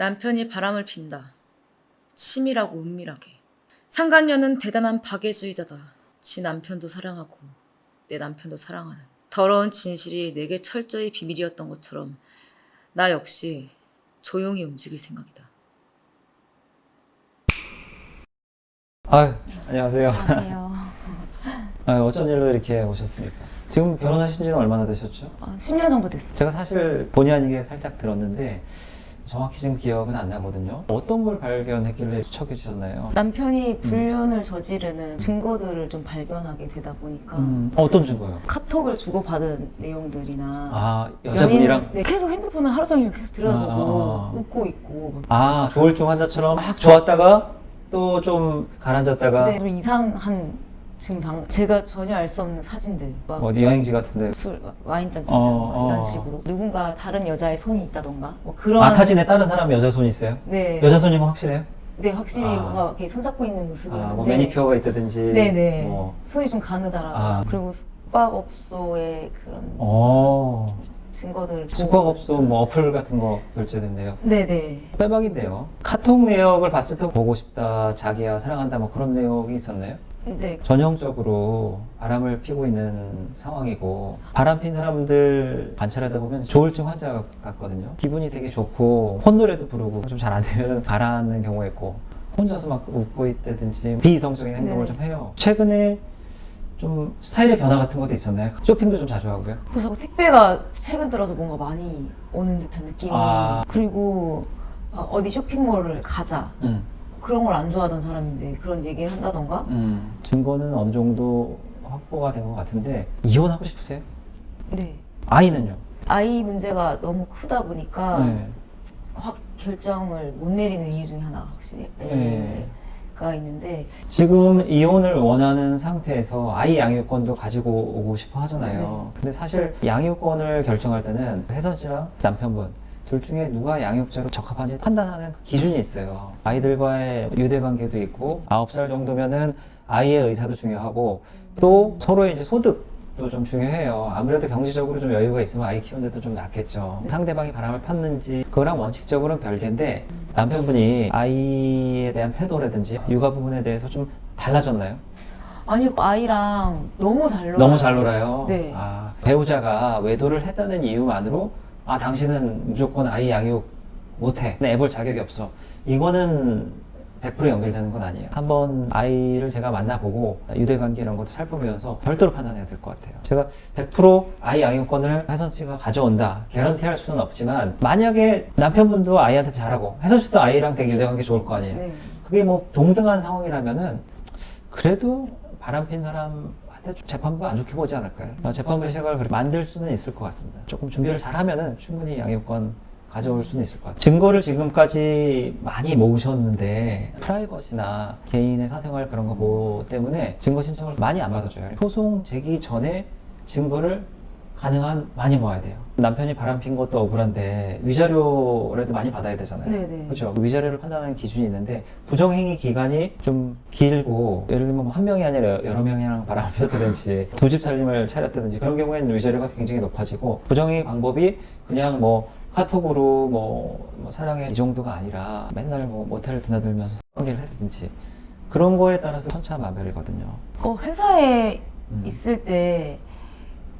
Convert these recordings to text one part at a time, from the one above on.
남편이 바람을 핀다. 치밀하고 은밀하게. 상간녀는 대단한 박애주의자다. 지 남편도 사랑하고 내 남편도 사랑하는. 더러운 진실이 내게 철저히 비밀이었던 것처럼 나 역시 조용히 움직일 생각이다. 안녕하세요. 안녕하세요. 어쩐 일로 이렇게 오셨습니까? 지금 결혼하신 지는 얼마나 되셨죠? 10년 정도 됐어요. 제가 사실 본의 아니게 살짝 들었는데 정확히 지금 기억은 안 나거든요. 어떤 걸 발견했길래 추척해 주셨나요? 남편이 불륜을 저지르는 증거들을 좀 발견하게 되다 보니까 어떤 증거요? 카톡을 주고받은 내용들이나 여자분이랑? 연인, 네, 계속 핸드폰을 하루 종일 계속 들여다보고 웃고 있고 조울증 환자처럼 막 좋았다가 또 좀 가라앉았다가 네, 좀 이상한 증상, 제가 전혀 알 수 없는 사진들 막 어디 여행지 같은데 술, 와인잔 진짜 이런 식으로 누군가 다른 여자의 손이 있다던가 뭐 그런 사진에 다른 사람 여자 손이 있어요? 네, 여자 손인 건 확실해요? 네 확실히 뭔가 이렇게 손잡고 있는 모습이었는데 뭐 매니큐어가 있다든지 네네 뭐. 손이 좀 가느다라고요. 그리고 숙박업소의 그런 증거들을 숙박업소 뭐 어플 같은 거 결제됐네요. 네네. 빼박인데요. 카톡 내역을 봤을 때 보고 싶다, 자기야 사랑한다 뭐 그런 내용이 있었나요? 네. 전형적으로 바람을 피고 있는 상황이고 바람 핀 사람들 관찰하다 보면 조울증 환자 같거든요. 기분이 되게 좋고 콧노래도 부르고 좀 잘 안 되면 가라앉는 경우가 있고 혼자서 막 웃고 있다든지 비이성적인 행동을 좀 해요. 최근에 좀 스타일의 변화 같은 것도 있었나요? 쇼핑도 좀 자주 하고요. 그래서 택배가 최근 들어서 뭔가 많이 오는 듯한 느낌이 그리고 어디 쇼핑몰을 가자 그런 걸 안 좋아하던 사람인데 그런 얘기를 한다던가 증거는 어느 정도 확보가 된 것 같은데 이혼하고 싶으세요? 네. 아이는요? 아이 문제가 너무 크다 보니까 네. 확 결정을 못 내리는 이유 중에 하나 확실히 네. 가 있는데 지금 이혼을 원하는 상태에서 아이 양육권도 가지고 오고 싶어 하잖아요. 근데 사실 양육권을 결정할 때는 혜선 씨랑 남편분 둘 중에 누가 양육자로 적합한지 판단하는 기준이 있어요. 아이들과의 유대관계도 있고 9살 정도면은 아이의 의사도 중요하고 또 서로의 이제 소득도 좀 중요해요. 아무래도 경제적으로 좀 여유가 있으면 아이 키우는 데도 좀 낫겠죠. 상대방이 바람을 폈는지 그거랑 원칙적으로는 별개인데 남편분이 아이에 대한 태도라든지 육아 부분에 대해서 좀 달라졌나요? 아니 아이랑 너무 잘 놀아요. 너무 잘 놀아요. 네. 배우자가 외도를 했다는 이유만으로 당신은 무조건 아이 양육 못해. 애볼 자격이 없어. 이거는 100% 연결되는 건 아니에요. 한번 아이를 제가 만나보고 유대관계 이런 것도 살펴보면서 별도로 판단해야 될 것 같아요. 제가 100% 아이 양육권을 혜선 씨가 가져온다. 개런티할 수는 없지만 만약에 남편분도 아이한테 잘하고 혜선 씨도 아이랑 되게 유대관계 좋을 거 아니에요. 네. 그게 뭐 동등한 상황이라면은 그래도 바람핀 사람한테 재판부 안 좋게 보지 않을까요? 재판부 시각을 만들 수는 있을 것 같습니다. 조금 준비를 잘하면은 충분히 양육권 가져올 수는 있을 것 같아요. 증거를 지금까지 많이 모으셨는데 프라이버시나 개인의 사생활 그런 거 뭐 때문에 증거 신청을 많이 안 받아줘요. 소송 제기 전에 증거를 가능한 많이 모아야 돼요. 남편이 바람핀 것도 억울한데 위자료라도 많이 받아야 되잖아요. 네네. 그렇죠. 위자료를 판단하는 기준이 있는데 부정행위 기간이 좀 길고 예를 들면 한 명이 아니라 여러 명이랑 바람을 폈다든지 두 집 살림을 차렸다든지 그런 경우에는 위자료가 굉장히 높아지고 부정행위 방법이 그냥 뭐 카톡으로 뭐 사랑해 이 정도가 아니라 맨날 뭐 모텔을 드나들면서 관계를 했든지 그런 거에 따라서 천차만별이거든요. 회사에 있을 때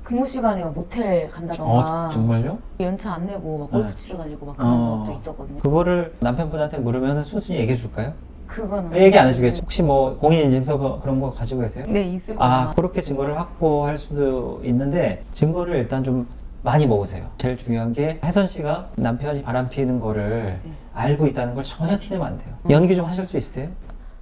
근무 시간에 모텔 간다던가 정말요? 연차 안 내고 막 골프 치러 다니고 막 그런 것도 있었거든요. 그거를 남편분한테 물으면 순순히 얘기해 줄까요? 그거는 얘기 안 해주겠죠. 혹시 뭐 공인인증서 그런 거 가지고 계세요? 네, 있을 거예요. 그렇게 증거를 확보할 수도 있는데 증거를 일단 좀 많이 모으세요. 제일 중요한 게 혜선 씨가 남편이 바람 피는 거를 알고 있다는 걸 전혀 티내면 안 돼요. 연기 좀 하실 수 있으세요?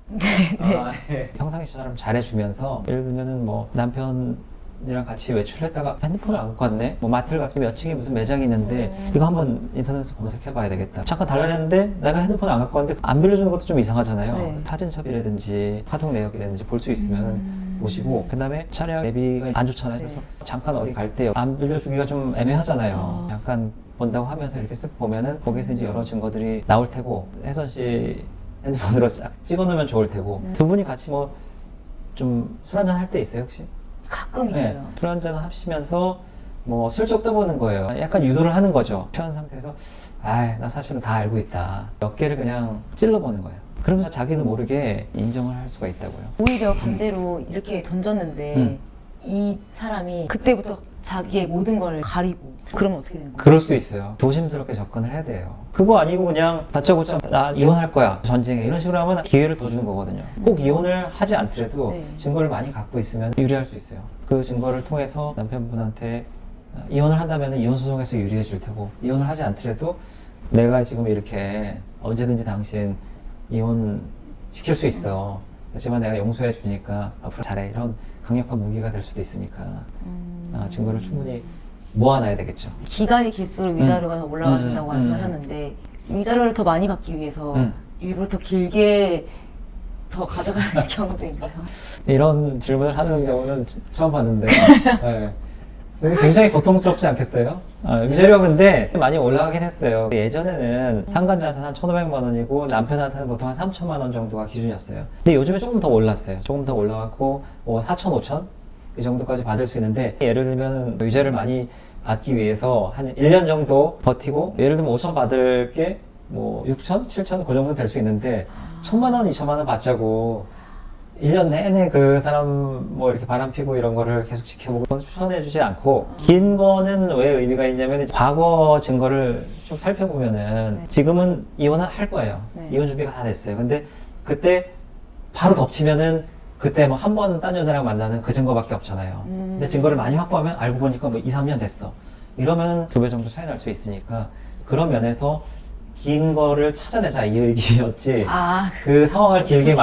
네. 평상시처럼 잘해주면서 예를 들면은 뭐 남편이랑 같이 외출했다가 핸드폰을 안 갖고 왔네? 뭐 마트를 갔으면 몇 층에 무슨 매장이 있는데 이거 한번 인터넷에서 검색해봐야 되겠다. 잠깐 달라냈는데 내가 핸드폰 안 갖고 왔는데 안 빌려주는 것도 좀 이상하잖아요. 네. 사진첩이라든지 카톡 내역이라든지 볼 수 있으면 보시고 그 다음에 차량 내비가 안 좋잖아요. 그래서 잠깐 어디 갈 때 안 빌려주기가 좀 애매하잖아요. 잠깐 본다고 하면서 이렇게 쓱 보면은 거기서 이제 여러 증거들이 나올 테고 혜선 씨 핸드폰으로 싹 찍어놓으면 좋을 테고 두 분이 같이 뭐 좀 술 한잔 할 때 있어요 혹시? 가끔 있어요. 술 한잔 하시면서 뭐 슬쩍 떠보는 거예요. 약간 유도를 하는 거죠. 취한 상태에서 나 사실은 다 알고 있다. 몇 개를 그냥 찔러보는 거예요. 그러면서 자기도 모르게 인정을 할 수가 있다고요. 오히려 반대로 이렇게 던졌는데 이 사람이 그때부터 자기의 모든 걸 가리고 그러면 어떻게 되는 거예요? 그럴 수 있어요. 조심스럽게 접근을 해야 돼요. 그거 아니고 그냥 다짜고짜 나 이혼할 거야 전쟁에 이런 식으로 하면 기회를 더 주는 거거든요. 꼭 이혼을 하지 않더라도 네. 증거를 많이 갖고 있으면 유리할 수 있어요. 그 증거를 통해서 남편분한테 이혼을 한다면 이혼 소송에서 유리해질 테고, 이혼을 하지 않더라도 내가 지금 이렇게 언제든지 당신 이혼 시킬 수 있어. 하지만 내가 용서해 주니까 앞으로 잘해. 이런 강력한 무기가 될 수도 있으니까 증거를 충분히 모아놔야 되겠죠. 기간이 길수록 위자료가 더 올라가신다고 말씀하셨는데 위자료를 더 많이 받기 위해서 일부러 더 길게 더 가져가는 경우도 있나요? 이런 질문을 하는 경우는 처음 봤는데 네. 되게 굉장히 고통스럽지 않겠어요? 위자료 근데 많이 올라가긴 했어요. 예전에는 상간자한테는 한 1,500만 원이고 남편한테는 보통 한 3천만 원 정도가 기준이었어요. 근데 요즘에 조금 더 올랐어요. 조금 더 올라갔고 4천, 5천 이 정도까지 받을 수 있는데, 예를 들면 위자료를 많이 받기 위해서 한 1년 정도 버티고, 예를 들면 5천 받을 게 뭐 6천, 7천 그 정도 될 수 있는데 1,000만 원, 2천만 원 받자고 1년 내내 그 사람 뭐 이렇게 바람 피고 이런 거를 계속 지켜보고 그건 추천해주지 않고, 긴 거는 왜 의미가 있냐면 과거 증거를 쭉 살펴보면은 지금은 이혼을 할 거예요. 네. 이혼 준비가 다 됐어요. 근데 그때 바로 덮치면은 그때 뭐 한 번 딴 여자랑 만나는 그 증거밖에 없잖아요. 근데 증거를 많이 확보하면 알고 보니까 뭐 2, 3년 됐어. 이러면 2배 정도 차이 날 수 있으니까, 그런 면에서 긴 거를 찾아내자 이 얘기였지. 그 상황을 길게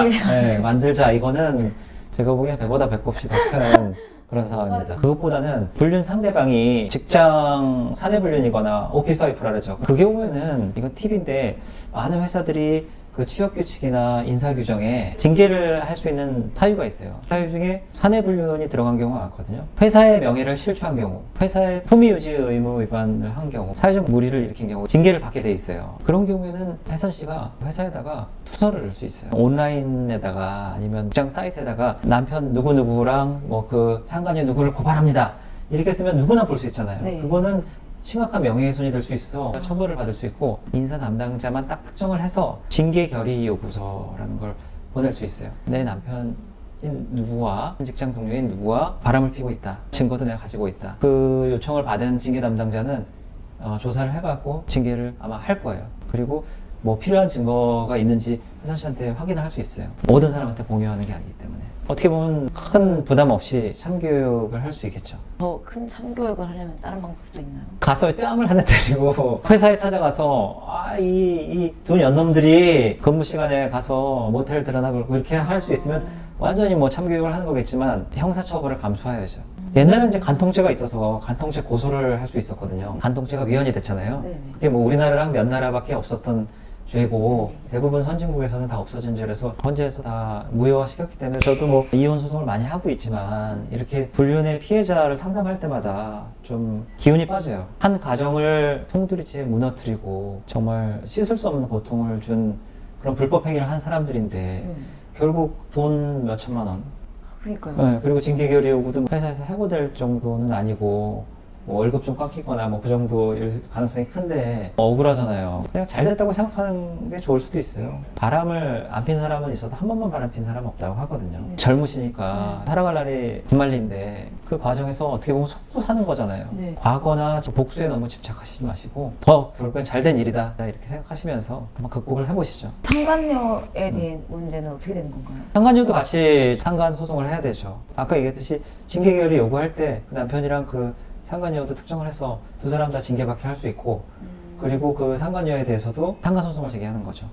만들자 이거는 제가 보기엔 배보다 배꼽이 더 큰 그런 상황입니다. 그것보다는 불륜 상대방이 직장 사내 불륜이거나 오피스 와이프라 그러죠. 그 경우에는 이건 팁인데, 많은 회사들이 그 취업 규칙이나 인사 규정에 징계를 할 수 있는 사유가 있어요. 사유 중에 사내 불륜이 들어간 경우가 많거든요. 회사의 명예를 실추한 경우, 회사의 품위 유지 의무 위반을 한 경우, 사회적 무리를 일으킨 경우 징계를 받게 돼 있어요. 그런 경우에는 혜선 씨가 회사에다가 투서를 넣을 수 있어요. 온라인에다가 아니면 직장 사이트에다가 남편 누구누구랑 뭐 그 상간녀 누구를 고발합니다. 이렇게 쓰면 누구나 볼 수 있잖아요. 네. 그거는 심각한 명예훼손이 될 수 있어서 처벌을 받을 수 있고, 인사 담당자만 딱 특정을 해서 징계 결의 요구서라는 걸 보낼 수 있어요. 내 남편인 누구와 직장 동료인 누구와 바람을 피고 있다. 증거도 내가 가지고 있다. 그 요청을 받은 징계 담당자는 조사를 해갖고 징계를 아마 할 거예요. 그리고 뭐 필요한 증거가 있는지 혜선 씨한테 확인을 할 수 있어요. 모든 사람한테 공유하는 게 아니기 때문에. 어떻게 보면 큰 부담 없이 참교육을 할 수 있겠죠. 더 큰 참교육을 하려면 다른 방법도 있나요? 가서 뺨을 한 대 때리고 회사에 찾아가서 이 두 년놈들이 근무 시간에 가서 모텔 들어나 그러고 이렇게 할 수 있으면 완전히 뭐 참교육을 하는 거겠지만 형사처벌을 감수해야죠. 옛날에는 이제 간통죄가 있어서 간통죄 고소를 할 수 있었거든요. 간통죄가 위헌이 됐잖아요. 네네. 그게 뭐 우리나라랑 몇 나라밖에 없었던 죄고, 대부분 선진국에서는 다 없어진 죄라서 헌재에서 다 무효화시켰기 때문에, 저도 뭐 이혼 소송을 많이 하고 있지만 이렇게 불륜의 피해자를 상담할 때마다 좀 기운이 빠져요. 한 가정을 송두리째 무너뜨리고 정말 씻을 수 없는 고통을 준 그런 불법 행위를 한 사람들인데 결국 돈 몇 천만 원, 그러니까요. 네, 그리고 징계 결의 요구도 회사에서 해고될 정도는 아니고 뭐 월급 좀 깎이거나 뭐 그 정도일 가능성이 큰데 억울하잖아요. 그냥 잘 됐다고 생각하는 게 좋을 수도 있어요. 바람을 안 핀 사람은 있어도 한 번만 바람 핀 사람은 없다고 하거든요. 젊으시니까 살아갈 날이 분말리인데 그 과정에서 어떻게 보면 속고 사는 거잖아요. 네. 과거나 복수에 너무 집착하시지 마시고 더 결국엔 잘된 일이다 이렇게 생각하시면서 한번 극복을 해보시죠. 상간녀에 대한 문제는 어떻게 되는 건가요? 상간녀도 같이 상간 소송을 해야 되죠. 아까 얘기했듯이 징계 결의 요구할 때 그 남편이랑 그 상간녀도 특정을 해서 두 사람 다 징계받게 할 수 있고, 그리고 그 상간녀에 대해서도 상간소송을 제기하는 거죠.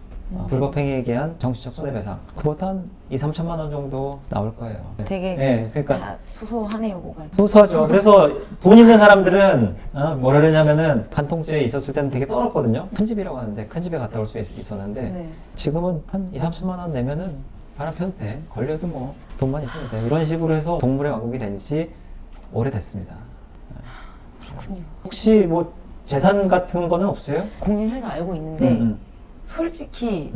불법행위에 대한 정치적 손해배상. 그것도 한 2, 3천만 원 정도 나올 거예요. 되게 네, 그러니까 다 소소하네요, 뭐가. 소소하죠. 그래서 돈 있는 사람들은 뭐라 그러냐면은 간통죄에 있었을 때는 되게 떨었거든요. 큰 집이라고 하는데 큰 집에 갔다 올 수 있었는데 네. 지금은 한 2, 3천만 원 내면은 바람 펴도 돼. 걸려도 뭐 돈만 있으면 돼. 이런 식으로 해서 동물의 왕국이 된 지 오래됐습니다. 그렇군요. 혹시 뭐 재산 같은 거는 없어요? 공유해서 알고 있는데 솔직히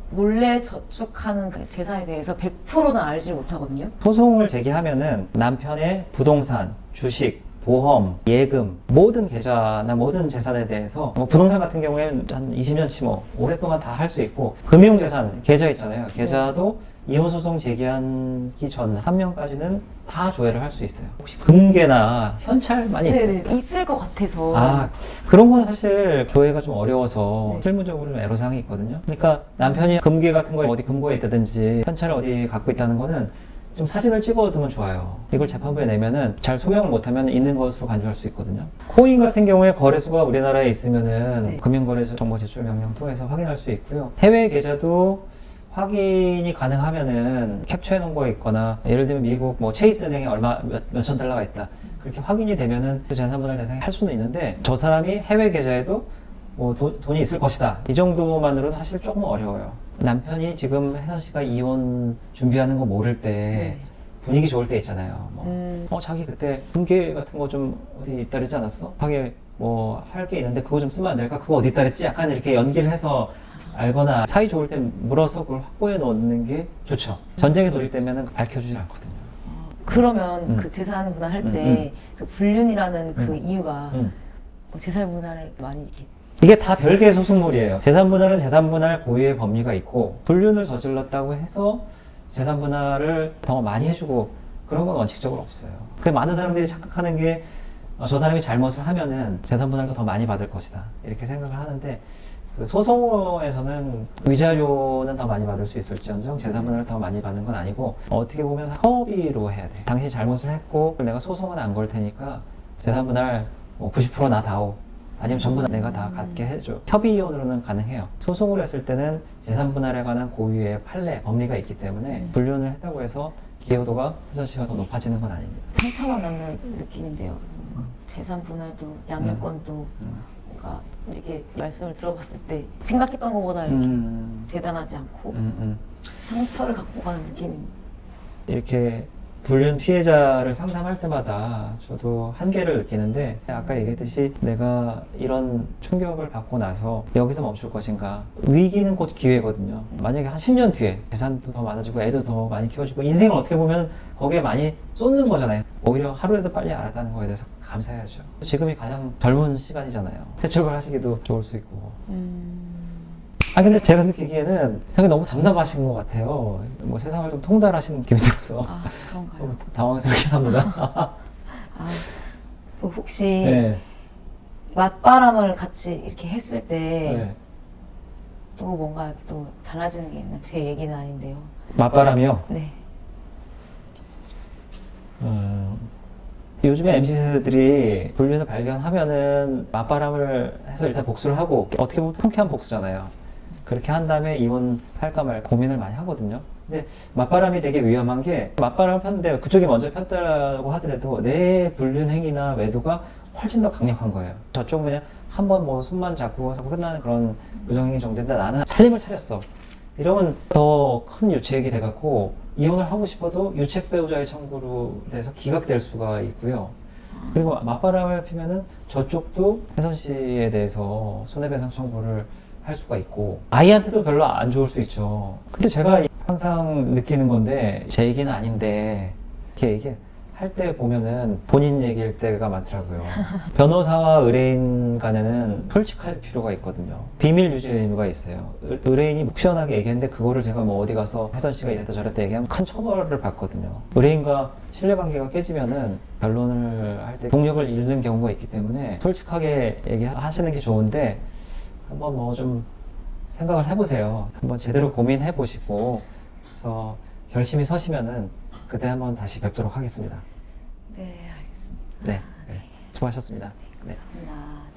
몰래 저축하는 그 재산에 대해서 100%는 알지 못하거든요. 소송을 제기하면은 남편의 부동산, 주식, 보험, 예금, 모든 계좌나 모든 재산에 대해서 뭐 부동산 같은 경우에는 한 20년치 뭐 오랫동안 다 할 수 있고 금융재산, 계좌 있잖아요. 계좌도 이혼소송 제기하기 전 한 명까지는 다 조회를 할 수 있어요. 혹시 금괴나 현찰 많이 있어요? 네네. 있을 것 같아서. 아, 그런 건 사실 조회가 좀 어려워서 네. 실무적으로 좀 애로사항이 있거든요. 그러니까 남편이 금괴 같은 거 어디 금고에 있다든지 현찰을 어디 갖고 있다는 거는 좀 사진을 찍어두면 좋아요. 이걸 재판부에 내면은 잘 소명을 못하면 있는 것으로 간주할 수 있거든요. 코인 같은 경우에 거래소가 우리나라에 있으면은 네. 금융거래소 정보 제출 명령 통해서 확인할 수 있고요. 해외 계좌도 확인이 가능하면은 캡처해 놓은 거 있거나 예를 들면 미국 뭐 체이스은행에 얼마 몇천 달러가 있다. 그렇게 확인이 되면은 재산분할 대상이 할 수는 있는데 저 사람이 해외 계좌에도 뭐 돈이 있을 것이다. 이 정도만으로는 사실 조금 어려워요. 남편이 지금 혜선 씨가 이혼 준비하는 거 모를 때 네. 분위기 좋을 때 있잖아요. 뭐, 자기 그때 금괴 같은 거 좀 어디 있다 그랬지 않았어? 하게 뭐 할 게 있는데 그거 좀 쓰면 안 될까? 그거 어디 있다 그랬지? 약간 이렇게 연기를 해서 알거나 사이 좋을 때 물어서 그걸 확보해 놓는 게 좋죠. 전쟁에 돌입되면 밝혀주질 않거든요. 그러면 그 재산 분할할 때 그 불륜이라는 그 이유가 음. 뭐 재산 분할에 많이 이렇게 이게 다 별개의 소송물이에요. 재산분할은 재산분할 고유의 법리가 있고 불륜을 저질렀다고 해서 재산분할을 더 많이 해주고 그런 건 원칙적으로 없어요. 그 많은 사람들이 착각하는 게 저 사람이 잘못을 하면은 재산분할도 더 많이 받을 것이다 이렇게 생각을 하는데 그 소송에서는 위자료는 더 많이 받을 수 있을지언정 재산분할을 더 많이 받는 건 아니고 어떻게 보면 협의로 해야 돼. 당신이 잘못을 했고 내가 소송은 안 걸 테니까 재산분할 뭐 90% 나 다오. 아니면 전부 다 내가 다 갖게 해줘. 협의 이혼으로는 가능해요. 소송을 했을 때는 재산분할에 관한 고유의 판례, 법리가 있기 때문에 불륜을 했다고 해서 기여도가 혜선 씨가 더 높아지는 건 아닙니다. 상처만 남는 느낌인데요. 재산 분할도 양육권도 뭔가 이렇게 말씀을 들어봤을 때 생각했던 것보다 이렇게 대단하지 않고 상처를 갖고 가는 느낌입니다. 이렇게 불륜 피해자를 상담할 때마다 저도 한계를 느끼는데 아까 얘기했듯이 내가 이런 충격을 받고 나서 여기서 멈출 것인가. 위기는 곧 기회거든요. 만약에 한 10년 뒤에 재산도 더 많아지고 애도 더 많이 키워지고 인생을 어떻게 보면 거기에 많이 쏟는 거잖아요. 오히려 하루라도 빨리 알았다는 거에 대해서 감사해야죠. 지금이 가장 젊은 시간이잖아요. 새 출발하시기도 좋을 수 있고. 근데 제가 느끼기에는 세상이 너무 담담하신 것 같아요. 뭐 세상을 좀 통달하시는 느낌이 들어서 아 그런가요? 좀 당황스럽긴 합니다. 그 혹시 네. 맞바람을 같이 이렇게 했을 때 네. 또 뭔가 이렇게 또 달라지는 게 있나? 제 얘기는 아닌데요. 맞바람이요. 네. 요즘에 MZ세대들이 불륜을 발견하면은 맞바람을 해서 일단 복수를 하고 어떻게 보면 통쾌한 복수잖아요. 그렇게 한 다음에 이혼할까 말까 고민을 많이 하거든요. 근데 맞바람이 되게 위험한 게 맞바람을 폈는데 그쪽이 먼저 폈다고 하더라도 내 불륜 행위나 외도가 훨씬 더 강력한 거예요. 저쪽은 그냥 한번 뭐 손만 잡고 끝나는 그런 부정행위 정도인데 나는 살림을 차렸어. 이러면 더 큰 유책이 돼갖고 이혼을 하고 싶어도 유책 배우자의 청구로 돼서 기각될 수가 있고요. 그리고 맞바람을 피면은 저쪽도 혜선 씨에 대해서 손해배상 청구를 할 수가 있고 아이한테도 별로 안 좋을 수 있죠. 근데 제가 항상 느끼는 건데 제 얘기는 아닌데 이렇게 할 때 보면은 본인 얘기일 때가 많더라고요. 변호사와 의뢰인 간에는 솔직할 필요가 있거든요. 비밀 유지 의무가 있어요. 의뢰인이 목 시원하게 얘기했는데 그거를 제가 뭐 어디 가서 혜선 씨가 이랬다 저랬다 얘기하면 큰 처벌을 받거든요. 의뢰인과 신뢰관계가 깨지면은 변론을 할 때 동력을 잃는 경우가 있기 때문에 솔직하게 얘기하시는 게 좋은데 한번 뭐 좀 생각을 해보세요. 한번 제대로 고민해 보시고 그래서 결심이 서시면은 그때 한번 다시 뵙도록 하겠습니다. 네, 알겠습니다. 네, 수고하셨습니다. 네. 감사합니다.